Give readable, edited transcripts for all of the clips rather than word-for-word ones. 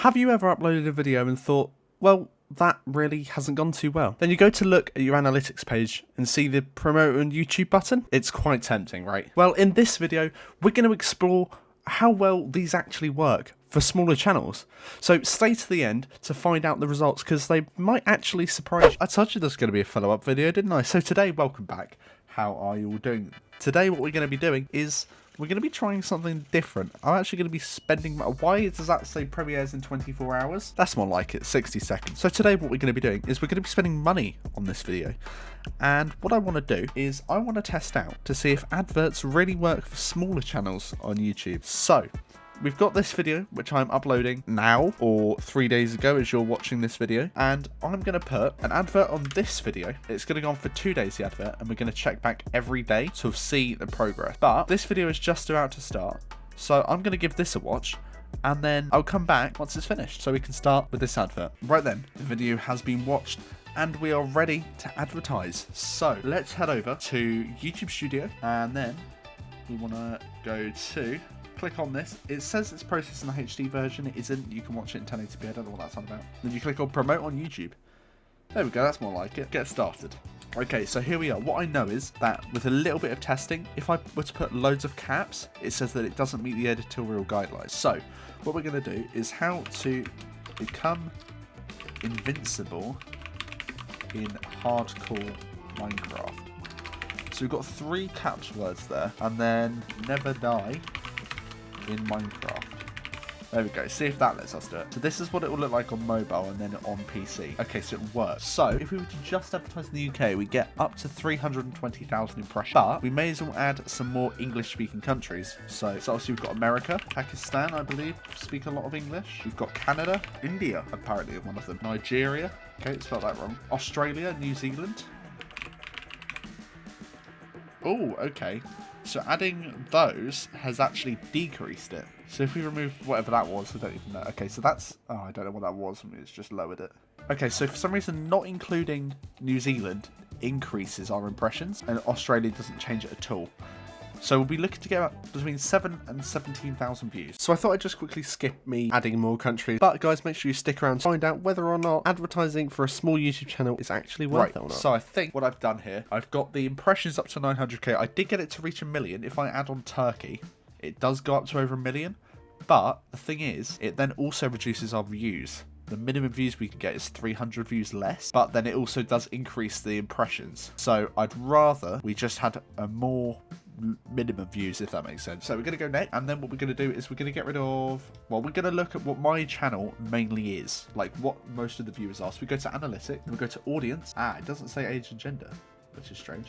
Have you ever uploaded a video and thought, well, that really hasn't gone too well? Then you go to look at your analytics page and see the promote on YouTube button. It's quite tempting, right? Well, in this video, we're going to explore how well these actually work for smaller channels. So stay to the end to find out the results, because they might actually surprise you. I told you there's going to be a follow-up video, didn't I? So today, welcome back. How are you all doing? Today, what we're going to be doing is we're going to be trying something different. I'm actually going to be spending... Why does that say premieres in 24 hours? That's more like it, 60 seconds. So today what we're going to be doing is we're going to be spending money on this video. And what I want to do is I want to test out to see if adverts really work for smaller channels on YouTube. So we've got this video, which I'm uploading now, or 3 days ago as you're watching this video. And I'm going to put an advert on this video. It's going to go on for 2 days, the advert, and we're going to check back every day to see the progress. But this video is just about to start, so I'm going to give this a watch, and then I'll come back once it's finished, so we can start with this advert. Right then, the video has been watched, and we are ready to advertise. So let's head over to YouTube Studio, and then we want to go to... click on this. It says it's processing the HD version. It isn't. You can watch it in 1080p. I don't know what that's on about. Then you click on promote on YouTube. There we go. That's more like it. Get started. Okay, so here we are. What I know is that with a little bit of testing, if I were to put loads of caps, it says that it doesn't meet the editorial guidelines. So what we're going to do is how to become invincible in hardcore Minecraft. So we've got 3 caps words there, and then never die in Minecraft. There we go. See if that lets us do it. So this is what it will look like on mobile and then on PC. Okay, so it works. So if we were to just advertise in the UK, we get up to 320,000 impressions. But we may as well add some more English-speaking countries. So obviously we've got America, Pakistan, I believe, speak a lot of English. We've got Canada, India, apparently one of them, Nigeria. Okay, spelled that wrong. Australia, New Zealand. Oh, okay. So adding those has actually decreased it. So if we remove whatever that was, I don't even know. Okay, so that's... oh, I don't know what that was. It's just lowered it. Okay, so for some reason, not including New Zealand increases our impressions, and Australia doesn't change it at all. So we'll be looking to get between 7 and 17,000 views. So I thought I'd just quickly skip me adding more countries. But guys, make sure you stick around to find out whether or not advertising for a small YouTube channel is actually worth it or not. So I think what I've done here, I've got the impressions up to 900k. I did get it to reach 1 million. If I add on Turkey, it does go up to over 1 million. But the thing is, it then also reduces our views. The minimum views we can get is 300 views less, but then it also does increase the impressions. So I'd rather we just had a more minimum views, if that makes sense. So we're going to go next, and then what we're going to do is we're going to get rid of, well, we're going to look at what my channel mainly is, like what most of the viewers are. So we go to analytics, and we go to audience. It doesn't say age and gender, which is strange.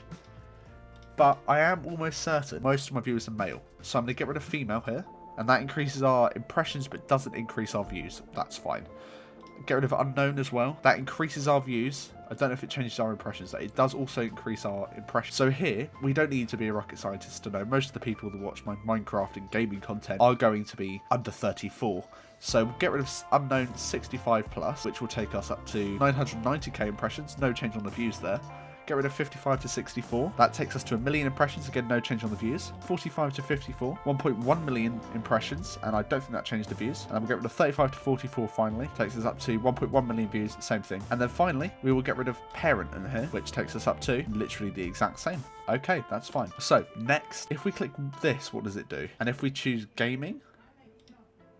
But I am almost certain most of my viewers are male. So I'm going to get rid of female here, and that increases our impressions but doesn't increase our views. That's fine. Get rid of unknown as well. That increases our views. I don't know if it changes our impressions. It does also increase our impressions. So here, we don't need to be a rocket scientist to know. Most of the people that watch my Minecraft and gaming content are going to be under 34. So we'll get rid of unknown 65 plus, which will take us up to 990k impressions. No change on the views there. Get rid of 55 to 64. That takes us to 1 million impressions. Again, no change on the views. 45 to 54. 1.1 million impressions. And I don't think that changed the views. And then we'll get rid of 35 to 44 finally. Takes us up to 1.1 million views. Same thing. And then finally, we will get rid of parent in here, which takes us up to literally the exact same. Okay, that's fine. So next, if we click this, what does it do? And if we choose gaming,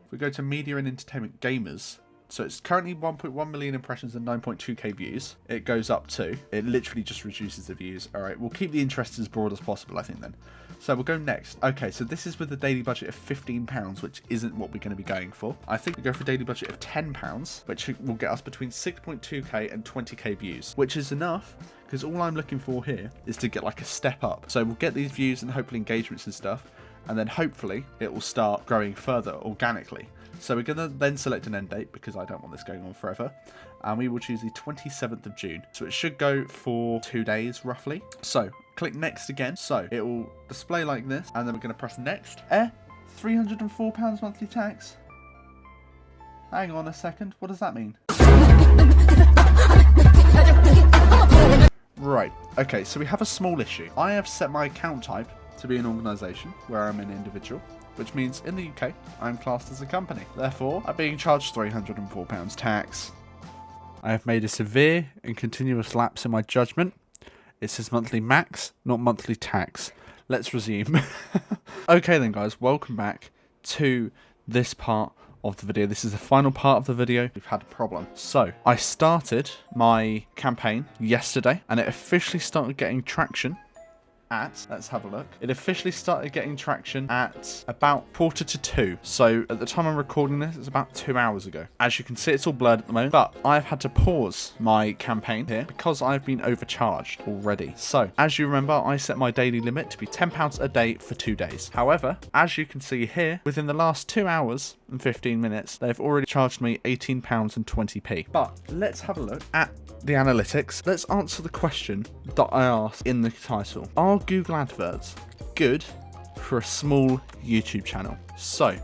if we go to media and entertainment gamers, so it's currently 1.1 million impressions and 9.2k views. It goes up to, it literally just reduces the views. All right, we'll keep the interest as broad as possible, I think then. So we'll go next. Okay, so this is with a daily budget of £15, which isn't what we're going to be going for. I think we go for a daily budget of £10, which will get us between 6.2k and 20k views, which is enough because all I'm looking for here is to get like a step up. So we'll get these views and hopefully engagements and stuff, and then hopefully it will start growing further organically. So we're going to then select an end date because I don't want this going on forever. And we will choose the 27th of June. So it should go for 2 days roughly. So click next again. So it will display like this. And then we're going to press next. £304 monthly tax. Hang on a second. What does that mean? Right. Okay, so we have a small issue. I have set my account type to be an organisation where I'm an individual. which means in the UK, I'm classed as a company. Therefore, I'm being charged £304 tax. I have made a severe and continuous lapse in my judgment. It says monthly max, not monthly tax. Let's resume. Okay then guys, welcome back to this part of the video. This is the final part of the video. We've had a problem. So, I started my campaign yesterday, and it officially started getting traction at, let's have a look. It officially started getting traction at about 1:45. So at the time I'm recording this, it's about 2 hours ago. As you can see, it's all blurred at the moment, but I've had to pause my campaign here because I've been overcharged already. So as you remember, I set my daily limit to be £10 a day for 2 days. However, as you can see here, within the last 2 hours and 15 minutes, they've already charged me £18.20. But let's have a look at the analytics. Let's answer the question that I asked in the title. Are Google adverts good for a small YouTube channel? So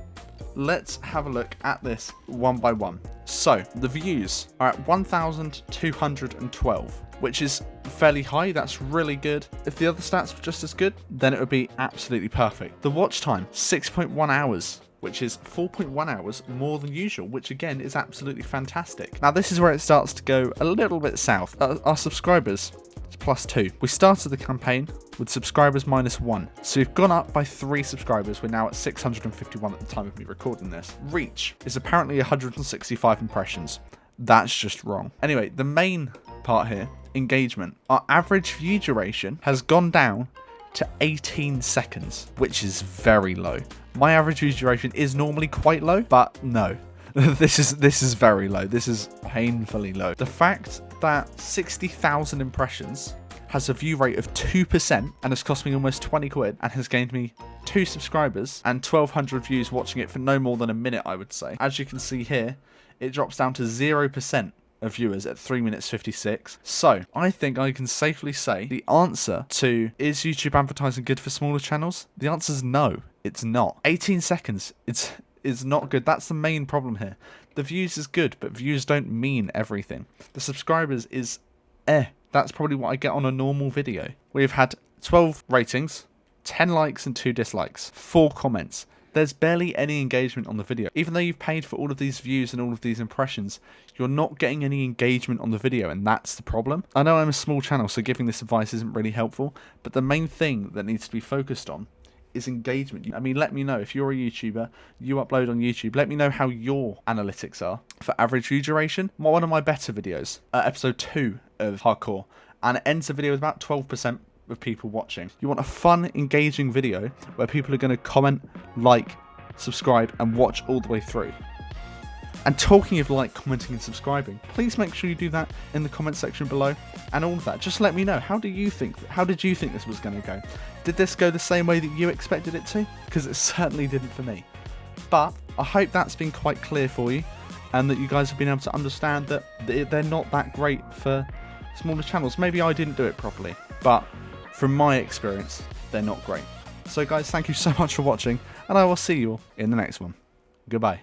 let's have a look at this one by one. So the views are at 1,212, which is fairly high. That's really good. If the other stats were just as good, then it would be absolutely perfect. The watch time, 6.1 hours. Which is 4.1 hours more than usual, which again is absolutely fantastic. Now this is where it starts to go a little bit south. Our subscribers is +2. We started the campaign with subscribers -1. So we've gone up by 3 subscribers. We're now at 651 at the time of me recording this. Reach is apparently 165 impressions. That's just wrong. Anyway, the main part here, engagement. Our average view duration has gone down to 18 seconds, which is very low. My average view duration is normally quite low, but no. This is very low. This is painfully low. The fact that 60,000 impressions has a view rate of 2% and has cost me almost 20 quid and has gained me 2 subscribers and 1,200 views watching it for no more than a minute, I would say. As you can see here, it drops down to 0% of viewers at 3 minutes 56. So I think I can safely say the answer to is YouTube advertising good for smaller channels? The answer is no, it's not. 18 seconds, it's not good. That's the main problem here. The views is good, but views don't mean everything. The subscribers is That's probably what I get on a normal video. We've had 12 ratings, 10 likes and 2 dislikes, 4 comments. There's barely any engagement on the video. Even though you've paid for all of these views and all of these impressions, you're not getting any engagement on the video, and that's the problem. I know I'm a small channel, so giving this advice isn't really helpful, but the main thing that needs to be focused on is engagement. I mean, let me know if you're a YouTuber, you upload on YouTube, let me know how your analytics are for average view duration. One of my better videos, episode 2 of Hardcore, and it ends the video with about 12% of people watching. You want a fun, engaging video where people are going to comment, like, subscribe, and watch all the way through. And talking of like, commenting, and subscribing, please make sure you do that in the comment section below, and all of that. Just let me know. How did you think this was going to go? Did this go the same way that you expected it to? Because it certainly didn't for me. But I hope that's been quite clear for you, and that you guys have been able to understand that they're not that great for smaller channels. Maybe I didn't do it properly, but from my experience, they're not great. So guys, thank you so much for watching, and I will see you all in the next one. Goodbye.